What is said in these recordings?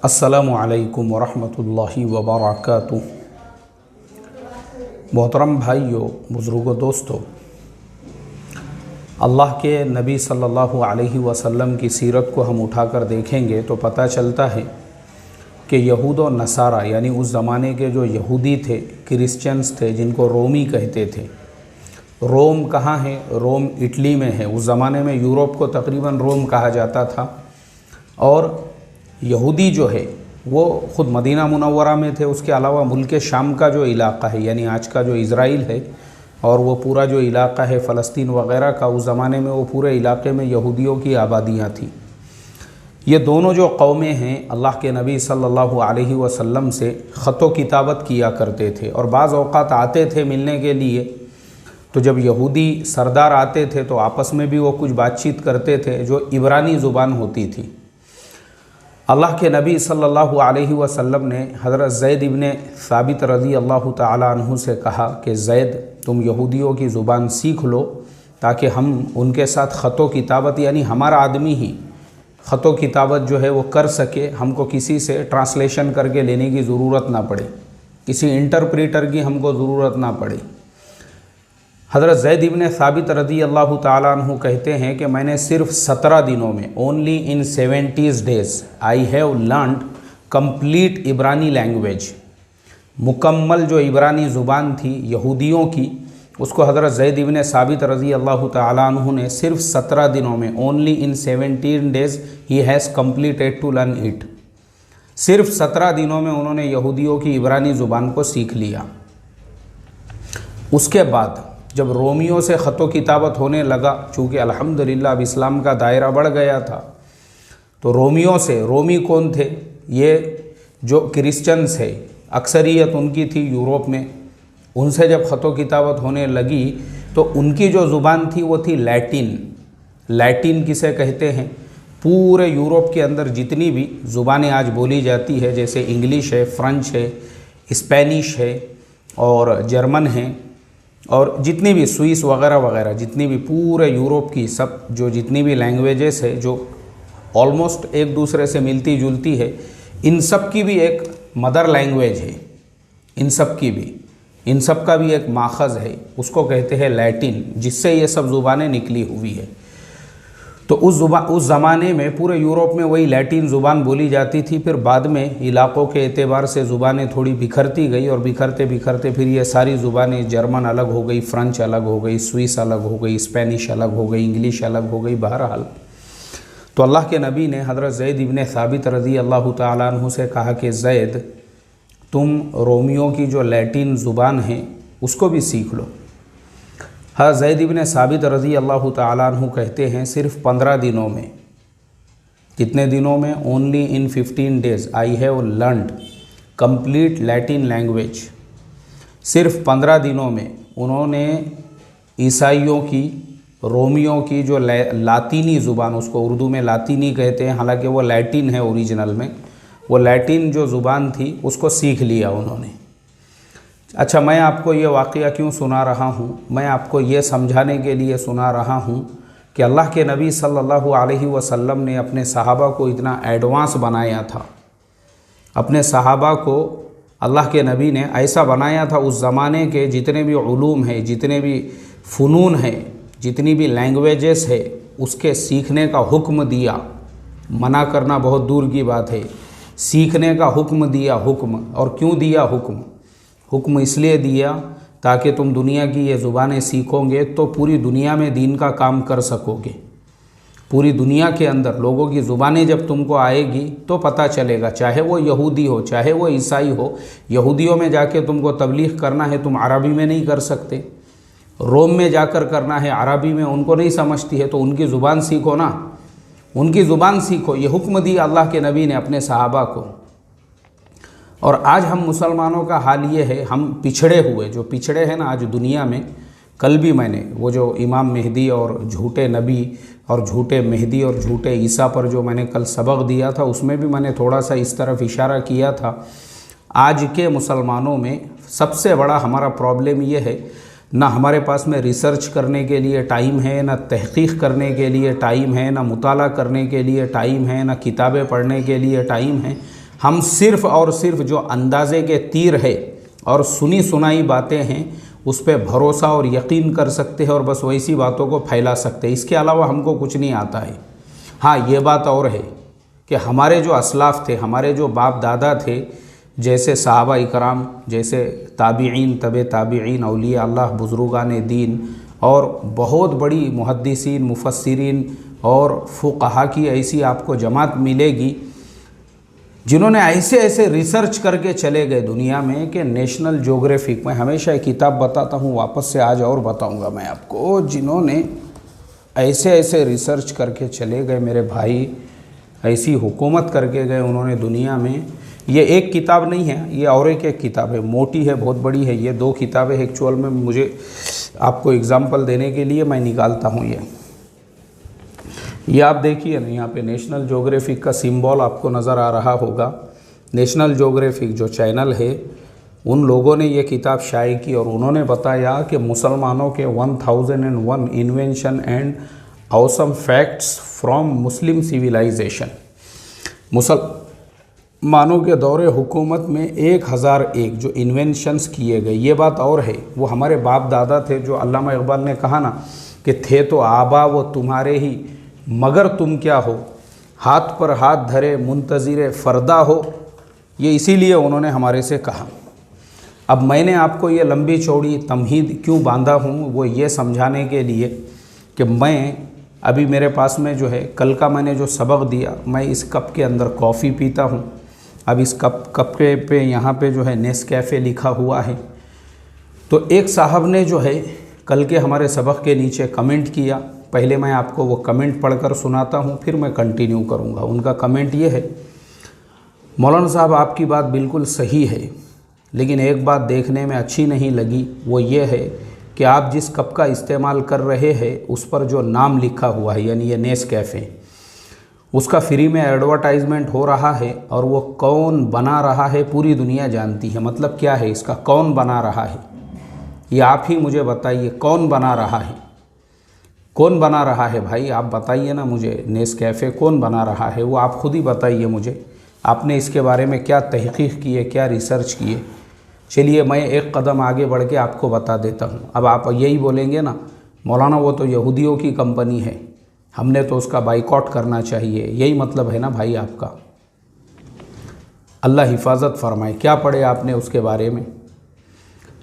अस्सलामु अलैकुम वरहमतुल्लाहि वबरकातुहू। मोहतरम भाइयों, बुज़ुर्गों, दोस्तों, अल्लाह के नबी सल्लल्लाहु अलैहि वसल्लम की सीरत को हम उठाकर देखेंगे तो पता चलता है कि यहूद और नसारा यानी उस ज़माने के जो यहूदी थे, क्रिश्चियंस थे, जिनको रोमी कहते थे। रोम कहाँ है? रोम इटली में है। उस ज़माने में यूरोप को तकरीबन रोम कहा जाता था। और यहूदी जो है वो ख़ुद मदीना मुनव्वरा में थे। उसके अलावा मुल्क शाम का जो इलाक़ा है यानी आज का जो इज़राइल है और वो पूरा जो इलाक़ा है फ़लस्तीन वग़ैरह का, उस ज़माने में वो पूरे इलाक़े में यहूदियों की आबादियाँ थीं। ये दोनों जो कौमें हैं अल्लाह के नबी सल्लल्लाहु अलैहि वसल्लम से ख़त किताबत किया करते थे और बाज़ औक़ात आते थे मिलने के लिए। तो जब यहूदी सरदार आते थे तो आपस में भी वो कुछ बातचीत करते थे जो इब्रानी ज़ुबान होती थी। अल्लाह के नबी सल्लल्लाहु अलैहि वसल्लम ने हज़रत ज़ैद इब्ने साबित रज़ी अल्लाह तआला अन्हु से कहा कि ज़ैद, तुम यहूदियों की ज़ुबान सीख लो ताकि हम उनके साथ ख़त किताबत यानी हमारा आदमी ही ख़त किताबत जो है वो कर सके, हमको किसी से ट्रांसलेशन करके लेने की ज़रूरत ना पड़े, किसी इंटरप्रेटर की हमको ज़रूरत ना पड़े। हज़रत ज़ैद इब्ने साबित रज़ी अल्लाह तआला अन्हु कहते हैं कि मैंने सिर्फ 17 दिनों में, only in 70 days, I have learned complete इब्रानी लैंग्वेज। मुकम्मल जो इब्रानी ज़ुबान थी यहूदियों की, उसको हज़रत ज़ैद इब्ने साबित रज़ी अल्लाह तआला अन्हु ने सिर्फ 17 दिनों में, ओनली इन 17 डेज़ ही has completed to learn it. सिर्फ 17 दिनों में उन्होंने यहूदियों की इब्रानी ज़ुबान को सीख लिया। उसके बाद जब रोमियों से ख़त किताबत होने लगा, चूँकि अल्हम्दुलिल्लाह अब इस्लाम का दायरा बढ़ गया था, तो रोमियों से, रोमी कौन थे? ये जो क्रिश्चियंस है, अक्सरियत उनकी थी यूरोप में, उनसे जब ख़त किताबत होने लगी तो उनकी जो ज़ुबान थी वो थी लैटिन। लैटिन किसे कहते हैं? पूरे यूरोप के अंदर जितनी भी ज़ुबानें आज बोली जाती है, जैसे इंग्लिश है, फ्रेंच है, स्पेनिश है और जर्मन है और जितनी भी स्विस वगैरह वगैरह, जितनी भी पूरे यूरोप की सब जो जितनी भी लैंग्वेजेस है जो ऑलमोस्ट एक दूसरे से मिलती जुलती है, इन सब की भी एक मदर लैंग्वेज है। इन सब का भी एक माखज़ है, उसको कहते हैं लैटिन, जिससे ये सब ज़ुबानें निकली हुई है। तो उस ज़माने में पूरे यूरोप में वही लैटिन ज़ुबान बोली जाती थी। फिर बाद में इलाक़ों के एतबार से ज़ुबानें थोड़ी बिखरती गई और बिखरते बिखरते फिर ये सारी ज़ुबानें, जर्मन अलग हो गई, फ्रेंच अलग हो गई, स्विस अलग हो गई, स्पेनिश अलग हो गई, इंग्लिश अलग हो गई। बहरहाल तो अल्लाह के नबी ने हज़रत ज़ैद इब्ने साबित रज़ी अल्लाह तआला अन्हु से कहा कि ज़ैद, तुम रोमियों की जो लैटिन ज़ुबान है उसको भी सीख लो। हाँ, ज़ैद इब्ने साबित रज़ी अल्लाह तआला अन्हु कहते हैं सिर्फ 15 दिनों में, कितने दिनों में? Only in 15 days I have learned complete Latin language. सिर्फ 15 दिनों में उन्होंने ईसाइयों की, रोमियों की जो लातीनी ज़ुबान, उसको उर्दू में लातीनी कहते हैं, हालांकि वो लैटिन है ओरिजिनल में, वो लैटिन जो ज़ुबान थी उसको सीख लिया उन्होंने। अच्छा, मैं आपको ये वाक़या क्यों सुना रहा हूँ? मैं आपको ये समझाने के लिए सुना रहा हूँ कि अल्लाह के नबी सल्लल्लाहु अलैहि वसल्लम ने अपने सहाबा को इतना एडवांस बनाया था। अपने सहाबा को अल्लाह के नबी ने ऐसा बनाया था, उस ज़माने के जितने भी उलूम हैं, जितने भी फ़नून हैं, जितनी भी लैंग्वेजेस है, उसके सीखने का हुक्म दिया। मना करना बहुत दूर की बात है, सीखने का हुक्म दिया। हुक्म, और क्यों दिया हुक्म? हुक्म इसलिए दिया ताकि तुम दुनिया की ये ज़ुबानें सीखोगे तो पूरी दुनिया में दीन का काम कर सकोगे। पूरी दुनिया के अंदर लोगों की ज़ुबानें जब तुमको आएगी तो पता चलेगा, चाहे वो यहूदी हो, चाहे वो ईसाई हो। यहूदियों में जाके तुमको तबलीग करना है, तुम अरबी में नहीं कर सकते। रोम में जाकर करना है, अरबी में उनको नहीं समझती है, तो उनकी ज़ुबान सीखो ना, उनकी ज़ुबान सीखो। ये हुक्म दिया अल्लाह के नबी ने अपने सहाबा को। और आज हम मुसलमानों का हाल ये है, हम पिछड़े हुए, जो पिछड़े हैं ना आज दुनिया में। कल भी मैंने वो जो इमाम मेहदी और झूठे नबी और झूठे मेहदी और झूठे ईसा पर जो मैंने कल सबक दिया था, उसमें भी मैंने थोड़ा सा इस तरफ इशारा किया था। आज के मुसलमानों में सबसे बड़ा हमारा प्रॉब्लम ये है, ना हमारे पास में रिसर्च करने के लिए टाइम है, ना तहक़ीक़ करने के लिए टाइम है, ना मुताला करने के लिए टाइम है, ना किताबें पढ़ने के लिए टाइम है। हम सिर्फ़ और सिर्फ जो अंदाज़े के तीर है और सुनी सुनाई बातें हैं उस पर भरोसा और यकीन कर सकते हैं और बस वैसी बातों को फैला सकते हैं। इसके अलावा हमको कुछ नहीं आता है। हाँ, ये बात और है कि हमारे जो असलाफ़ थे, हमारे जो बाप दादा थे, जैसे सहाबा इकराम, जैसे ताबीईन, तबे ताबीईन, औलिया अल्लाह, बुज़ुर्गान दीन और बहुत बड़ी मुहद्दिसीन, मुफस्सिरीन और फुक़हा की ऐसी आपको जमात मिलेगी जिन्होंने ऐसे ऐसे रिसर्च करके चले गए दुनिया में कि नेशनल ज्योग्राफिक, मैं हमेशा एक किताब बताता हूँ, वापस से आज और बताऊँगा मैं आपको, जिन्होंने ऐसे ऐसे रिसर्च करके चले गए मेरे भाई, ऐसी हुकूमत करके गए उन्होंने दुनिया में। ये एक किताब नहीं है, ये और एक किताब है, मोटी है, बहुत बड़ी है। ये 2 किताबें एक्चुअल में मुझे आपको एग्जाम्पल देने के लिए मैं निकालता हूँ। ये आप देखिए ना, यहाँ पे नेशनल ज्योग्राफिक का सिंबल आपको नज़र आ रहा होगा। नेशनल ज्योग्राफिक जो चैनल है, उन लोगों ने ये किताब शाये की और उन्होंने बताया कि मुसलमानों के 1001 invention and awesome facts from Muslim civilisation. मुसलमानों के दौरे हुकूमत में 1001 जो इन्वेंशंस किए गए। ये बात और है, वो हमारे बाप दादा थे, जो अल्लामा इकबाल ने कहा ना कि थे तो आबा वो तुम्हारे ही, मगर तुम क्या हो, हाथ पर हाथ धरे मुंतज़िर फ़रदा हो। ये इसीलिए उन्होंने हमारे से कहा। अब मैंने आपको ये लंबी चौड़ी तमहीद क्यों बांधा हूँ, वो ये समझाने के लिए कि मैं अभी मेरे पास में जो है, कल का मैंने जो सबक दिया, मैं इस कप के अंदर कॉफ़ी पीता हूँ। अब इस कप के पे यहाँ पे जो है नेस्कैफ़े लिखा हुआ है। तो एक साहब ने जो है कल के हमारे सबक के नीचे कमेंट किया। पहले मैं आपको वो कमेंट पढ़कर सुनाता हूँ, फिर मैं कंटिन्यू करूँगा। उनका कमेंट ये है, मौलाना साहब आपकी बात बिल्कुल सही है, लेकिन एक बात देखने में अच्छी नहीं लगी, वो ये है कि आप जिस कप का इस्तेमाल कर रहे हैं उस पर जो नाम लिखा हुआ है, यानी ये नेस्कैफ़े, उसका फ्री में एडवर्टाइजमेंट हो रहा है और वो कौन बना रहा है पूरी दुनिया जानती है। मतलब क्या है इसका, कौन बना रहा है, ये आप ही मुझे बताइए, कौन बना रहा है? कौन बना रहा है भाई, आप बताइए ना मुझे। नेस्कैफ़े कौन बना रहा है वो आप खुद ही बताइए मुझे। आपने इसके बारे में क्या तहक़ीक़ की है, क्या रिसर्च की है? चलिए मैं एक कदम आगे बढ़ के आपको बता देता हूँ। अब आप यही बोलेंगे ना, मौलाना वो तो यहूदियों की कंपनी है, हमने तो उसका बाइकॉट करना चाहिए। यही मतलब है ना भाई आपका। अल्लाह हिफाजत फरमाए। क्या पढ़े आपने उसके बारे में?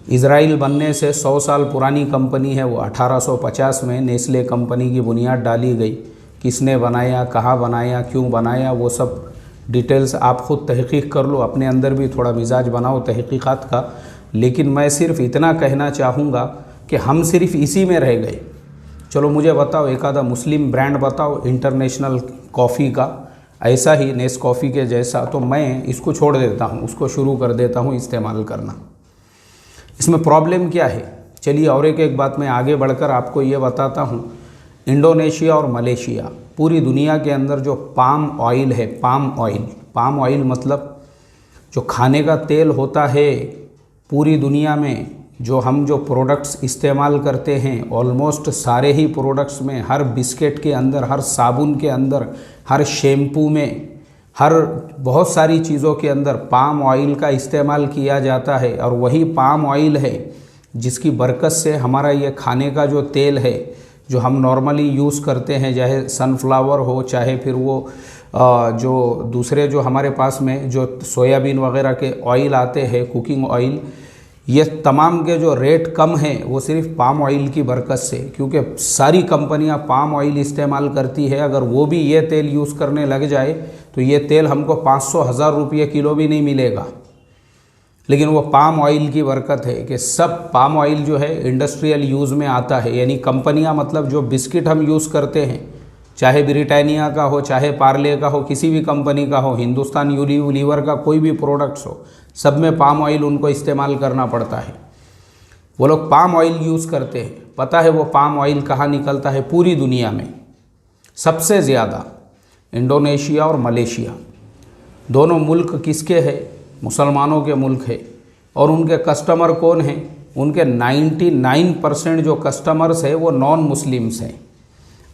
इज़राइल बनने से 100 साल पुरानी कंपनी है वो। 1850 में नेस्ले कंपनी की बुनियाद डाली गई। किसने बनाया, कहाँ बनाया, क्यों बनाया, वो सब डिटेल्स आप ख़ुद तहक़ीक़ कर लो, अपने अंदर भी थोड़ा मिजाज बनाओ तहक़ीक़ात का। लेकिन मैं सिर्फ़ इतना कहना चाहूँगा कि हम सिर्फ़ इसी में रह गए। चलो मुझे बताओ, एक आधा मुस्लिम ब्रांड बताओ इंटरनेशनल कॉफ़ी का, ऐसा ही नेस्कॉफ़ी के जैसा, तो मैं इसको छोड़ देता हूँ, उसको शुरू कर देता हूँ इस्तेमाल करना। इसमें प्रॉब्लम क्या है? चलिए और एक बात मैं आगे बढ़कर आपको ये बताता हूँ। इंडोनेशिया और मलेशिया, पूरी दुनिया के अंदर जो पाम ऑयल है, पाम ऑयल मतलब जो खाने का तेल होता है, पूरी दुनिया में जो प्रोडक्ट्स इस्तेमाल करते हैं, ऑलमोस्ट सारे ही प्रोडक्ट्स में, हर बिस्किट के अंदर, हर साबुन के अंदर, हर शैम्पू में, हर बहुत सारी चीज़ों के अंदर पाम ऑयल का इस्तेमाल किया जाता है। और वही पाम ऑयल है जिसकी बरकत से हमारा ये खाने का जो तेल है, जो हम नॉर्मली यूज़ करते हैं, चाहे सनफ्लावर हो, चाहे फिर वो जो दूसरे जो हमारे पास में जो सोयाबीन वगैरह के ऑयल आते हैं, कुकिंग ऑयल, ये तमाम के जो रेट कम हैं वो सिर्फ पाम ऑयल की बरकत से, क्योंकि सारी कंपनियां पाम ऑयल इस्तेमाल करती है। अगर वो भी ये तेल यूज़ करने लग जाए तो ये तेल हमको 500-1000 रुपये किलो भी नहीं मिलेगा। लेकिन वो पाम ऑयल की बरकत है कि सब पाम ऑयल जो है इंडस्ट्रियल यूज़ में आता है। यानी कंपनियां, मतलब जो बिस्किट हम यूज़ करते हैं, चाहे ब्रिटानिया का हो, चाहे पार्ले का हो, किसी भी कंपनी का हो, हिंदुस्तान यूनिलीवर का कोई भी प्रोडक्ट्स हो, सब में पाम ऑयल उनको इस्तेमाल करना पड़ता है। वो लोग पाम ऑयल यूज़ करते हैं। पता है वो पाम ऑयल कहाँ निकलता है? पूरी दुनिया में सबसे ज़्यादा इंडोनेशिया और मलेशिया, दोनों मुल्क किसके हैं? मुसलमानों के मुल्क है। और उनके कस्टमर कौन हैं? उनके 99% जो कस्टमर्स हैं वो नॉन मुस्लिम्स हैं।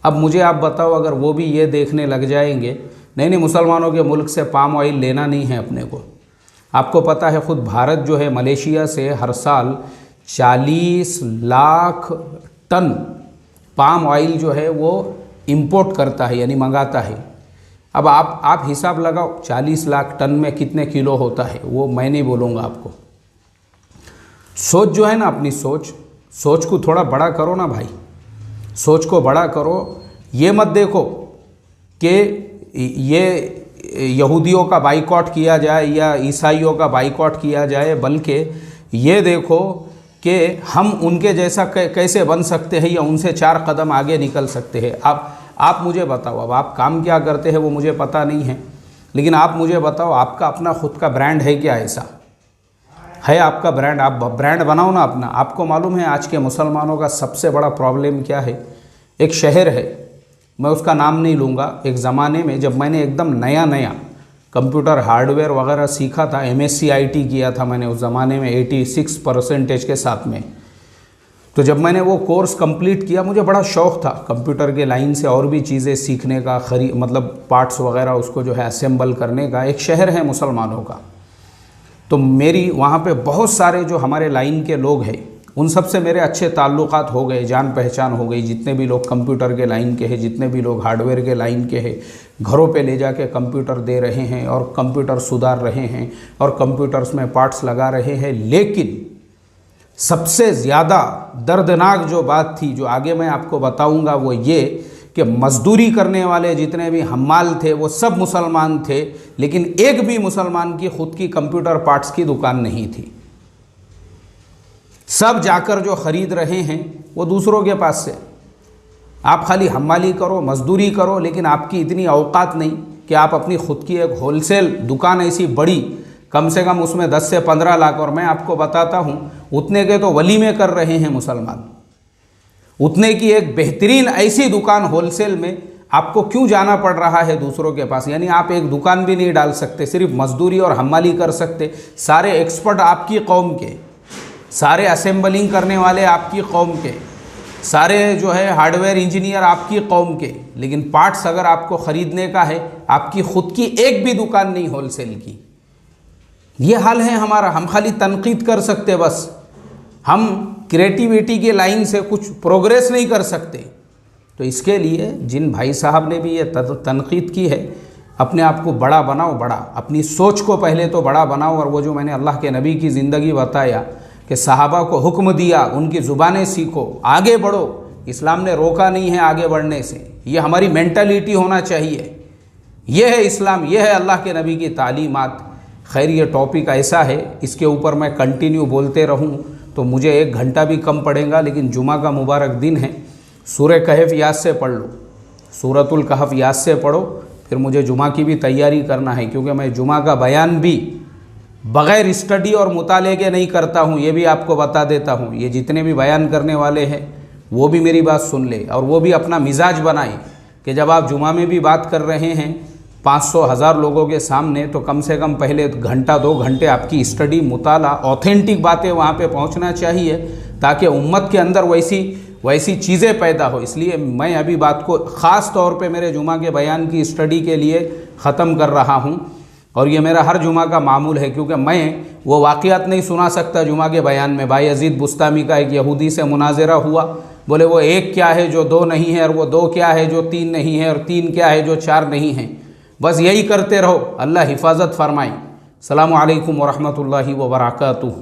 अब मुझे आप बताओ, अगर वो भी ये देखने लग जाएंगे नहीं, मुसलमानों के मुल्क से पाम ऑयल लेना नहीं है अपने को। आपको पता है खुद भारत जो है मलेशिया से हर साल 40 लाख टन पाम ऑयल जो है वो इंपोर्ट करता है, यानी मंगाता है। अब आप हिसाब लगाओ 40 लाख टन में कितने किलो होता है, वो मैं नहीं बोलूँगा आपको। सोच जो है ना, अपनी सोच को थोड़ा बड़ा करो ना भाई, सोच को बड़ा करो। ये मत देखो कि ये यहूदियों का बाइकॉट किया जाए या ईसाइयों का बाइकॉट किया जाए, बल्कि ये देखो कि हम उनके जैसा कैसे बन सकते हैं या उनसे 4 कदम आगे निकल सकते हैं। आप मुझे बताओ, अब आप काम क्या करते हैं वो मुझे पता नहीं है, लेकिन आप मुझे बताओ आपका अपना खुद का ब्रांड है क्या? ऐसा है आपका ब्रांड? आप ब्रांड बनाओ ना अपना। आपको मालूम है आज के मुसलमानों का सबसे बड़ा प्रॉब्लम क्या है? एक शहर है, मैं उसका नाम नहीं लूँगा, एक ज़माने में जब मैंने एकदम नया कंप्यूटर हार्डवेयर वगैरह सीखा था, MSc IT किया था मैंने उस ज़माने में 86% के साथ में। तो जब मैंने वो कोर्स कंप्लीट किया, मुझे बड़ा शौक़ था कंप्यूटर के लाइन से और भी चीज़ें सीखने का, मतलब पार्ट्स वगैरह उसको जो है असेंबल करने का। एक शहर है मुसलमानों का, तो मेरी वहाँ पे बहुत सारे जो हमारे लाइन के लोग हैं उन सब से मेरे अच्छे ताल्लुकात हो गए, जान पहचान हो गई। जितने भी लोग कंप्यूटर के लाइन के हैं, जितने भी लोग हार्डवेयर के लाइन के हैं, घरों पे ले जाके कंप्यूटर दे रहे हैं और कंप्यूटर सुधार रहे हैं और कंप्यूटर्स में पार्ट्स लगा रहे हैं। लेकिन सबसे ज़्यादा दर्दनाक जो बात थी, जो आगे मैं आपको बताऊंगा, वो ये कि मजदूरी करने वाले जितने भी हम्माल थे वो सब मुसलमान थे, लेकिन एक भी मुसलमान की खुद की कंप्यूटर पार्ट्स की दुकान नहीं थी। सब जाकर जो ख़रीद रहे हैं वो दूसरों के पास से। आप खाली हम्माली करो, मजदूरी करो, लेकिन आपकी इतनी औकात नहीं कि आप अपनी खुद की एक होलसेल दुकान ऐसी बड़ी, कम से कम उसमें 10 से 15 लाख, और मैं आपको बताता हूँ उतने के तो वलीमे कर रहे हैं मुसलमान। उतने की एक बेहतरीन ऐसी दुकान होलसेल में आपको क्यों जाना पड़ रहा है दूसरों के पास? यानी आप एक दुकान भी नहीं डाल सकते, सिर्फ मजदूरी और हम्माली कर सकते। सारे एक्सपर्ट आपकी कौम के, सारे असेंबलिंग करने वाले आपकी कौम के, सारे जो है हार्डवेयर इंजीनियर आपकी कौम के, लेकिन पार्ट्स अगर आपको ख़रीदने का है, आपकी खुद की एक भी दुकान नहीं होलसेल की। ये हाल है हमारा। हम खाली तनकीद कर सकते, बस हम क्रिएटिविटी के लाइन से कुछ प्रोग्रेस नहीं कर सकते। तो इसके लिए जिन भाई साहब ने भी ये तनकीद की है, अपने आप को बड़ा बनाओ, बड़ा अपनी सोच को पहले तो बड़ा बनाओ। और वो जो मैंने अल्लाह के नबी की ज़िंदगी बताया कि सहाबा को हुक्म दिया, उनकी ज़ुबानें सीखो, आगे बढ़ो। इस्लाम ने रोका नहीं है आगे बढ़ने से। ये हमारी मेंटालिटी होना चाहिए। ये है इस्लाम, ये है अल्लाह के नबी की तालीमात। खैर, ये टॉपिक ऐसा है, इसके ऊपर मैं कंटिन्यू बोलते रहूँ तो मुझे 1 घंटा भी कम पड़ेगा। लेकिन जुमा का मुबारक दिन है, सूरह कहफ याद से पढ़ लो, सूरतुल कहफ याद से पढ़ो। फिर मुझे जुमा की भी तैयारी करना है, क्योंकि मैं जुमा का बयान भी बग़ैर स्टडी और मुताले के नहीं करता हूँ। ये भी आपको बता देता हूँ। ये जितने भी बयान करने वाले हैं वो भी मेरी बात सुन ले, और वो भी अपना मिजाज बनाए कि जब आप जुमा में भी बात कर रहे हैं 500-1000 लोगों के सामने, तो कम से कम पहले 1-2 घंटे आपकी स्टडी, मुताला, ऑथेंटिक बातें वहाँ पे पहुँचना चाहिए, ताकि उम्मत के अंदर वैसी चीज़ें पैदा हो। इसलिए मैं अभी बात को ख़ास तौर पे मेरे जुमा के बयान की स्टडी के लिए ख़त्म कर रहा हूँ। और ये मेरा हर जुमा का मामूल है, क्योंकि मैं वो वाक़ियात नहीं सुना सकता जुमा के बयान में। भाई अजीज़ बुस्तामी का एक यहूदी से मुनाज़रा हुआ, बोले वो 1 क्या है जो 2 नहीं है, और वो 2 क्या है जो 3 नहीं है, और 3 क्या है जो 4 नहीं है। बस यही करते रहो। अल्लाह हिफाजत फरमाए। अस्सलामु अलैकुम व रहमतुल्लाहि व बरकातुहू।